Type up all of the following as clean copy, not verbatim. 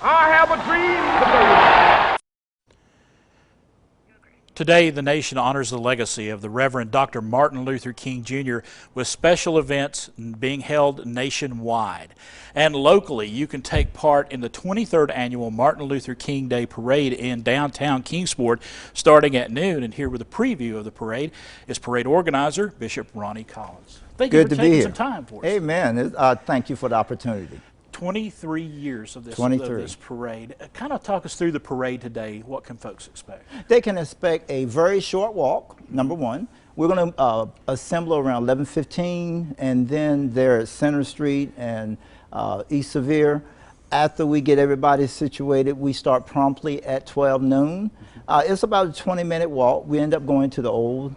I have a dream today. Today, the nation honors the legacy of the Reverend Dr. Martin Luther King Jr. with special events being held nationwide. And locally, you can take part in the 23rd Annual Martin Luther King Day Parade in downtown Kingsport starting at noon. And here with a preview of the parade is parade organizer Bishop Ronnie Collins. Thank you for taking some time for us. Amen. Thank you for the opportunity. 23 years of this, 23. Of this parade. Kind of talk us through the parade today. What can folks expect? They can expect a very short walk, number one. We're going to assemble around 11:15, and then they're at Center Street and East Sevier. After we get everybody situated, we start promptly at 12 noon. It's about a 20-minute walk. We end up going to the old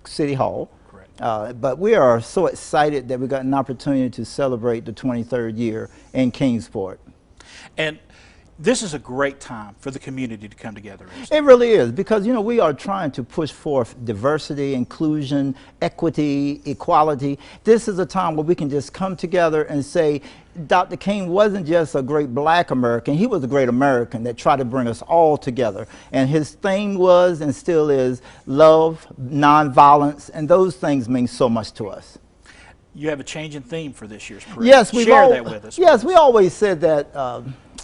City Hall. But we are so excited that we got an opportunity to celebrate the 23rd year in Kingsport. And this is a great time for the community to come together. It really is, because, you know, we are trying to push forth diversity, inclusion, equity, equality. This is a time where we can just come together and say, Dr. King wasn't just a great black American, he was a great American that tried to bring us all together. And his theme was and still is love, nonviolence, and those things mean so much to us. You have a change in theme for this year's parade. Yes, share that with us. Yes, we always said that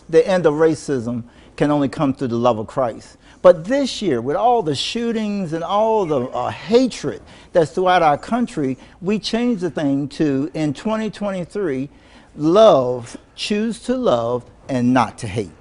the end of racism can only come through the love of Christ. But this year, with all the shootings and all the hatred that's throughout our country, we changed the thing to, in 2023, love, choose to love and not to hate.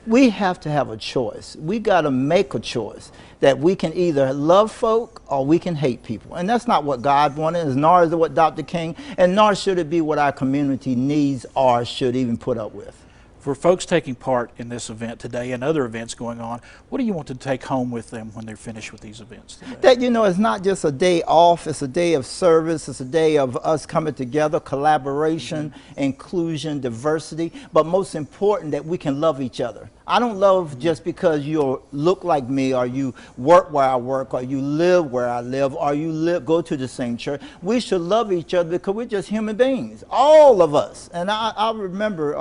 We have to have a choice. We got to make a choice that we can either love folk or we can hate people. And that's not what God wanted, nor is it what Dr. King, and nor should it be what our community needs or should even put up with. For folks taking part in this event today and other events going on, what do you want to take home with them when they're finished with these events today? That, you know, it's not just a day off, it's a day of service, it's a day of us coming together, collaboration, inclusion, diversity, but most important that we can love each other. I don't love just because you look like me, or you work where I work, or you live where I live, or you go to the same church. We should love each other because we're just human beings, all of us. And I remember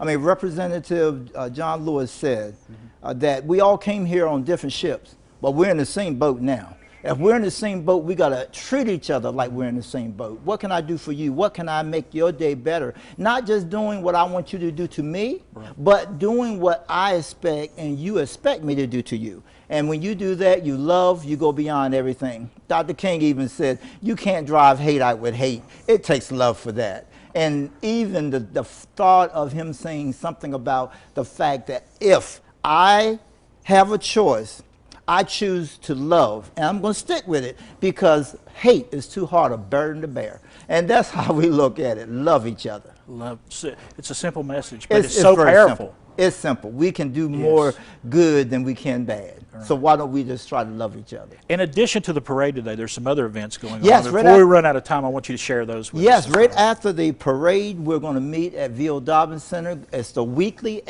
Representative John Lewis said that we all came here on different ships, but we're in the same boat now. If we're in the same boat, we got to treat each other like we're in the same boat. What can I do for you? What can I make your day better? Not just doing what I want you to do to me, but doing what I expect and you expect me to do to you. And when you do that, you love, you go beyond everything. Dr. King even said, you can't drive hate out with hate. It takes love for that. And even the thought of him saying something about the fact that if I have a choice, I choose to love, and I'm going to stick with it because hate is too hard a burden to bear. And that's how we look at it, love each other. Love. It's a simple message, but it's so powerful. Simple. It's simple. We can do more good than we can bad. Right. So why don't we just try to love each other? In addition to the parade today, there's some other events going on. Yes, Before we run out of time, I want you to share those with us. Yes, right after the parade, we're going to meet at V.O. Dobbins Center. It's the weekly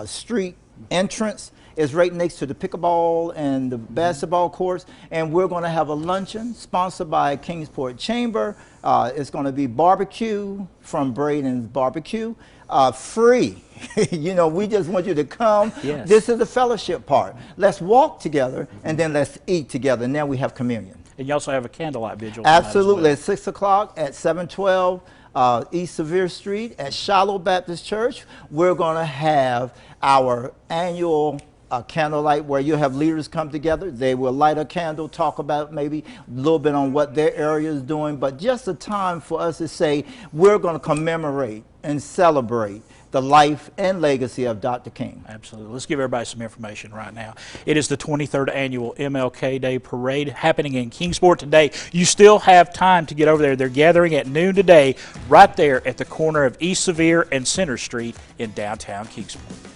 street entrance. It's right next to the pickleball and the basketball courts, and we're going to have a luncheon sponsored by Kingsport Chamber. It's going to be barbecue from Braden's Barbecue, free. You know, we just want you to come. Yes. This is the fellowship part. Let's walk together, and then let's eat together. Now we have communion. And you also have a candlelight vigil. Absolutely, at 6 o'clock at 712 East Sevier Street at Shiloh Baptist Church. We're going to have our annual candlelight where you have leaders come together. They will light a candle, talk about maybe a little bit on what their area is doing, but just a time for us to say we're going to commemorate and celebrate the life and legacy of Dr. King. Absolutely. Let's give everybody some information right now. It is the 23rd Annual MLK Day Parade happening in Kingsport today. You still have time to get over there. They're gathering at noon today right there at the corner of East Sevier and Center Street in downtown Kingsport.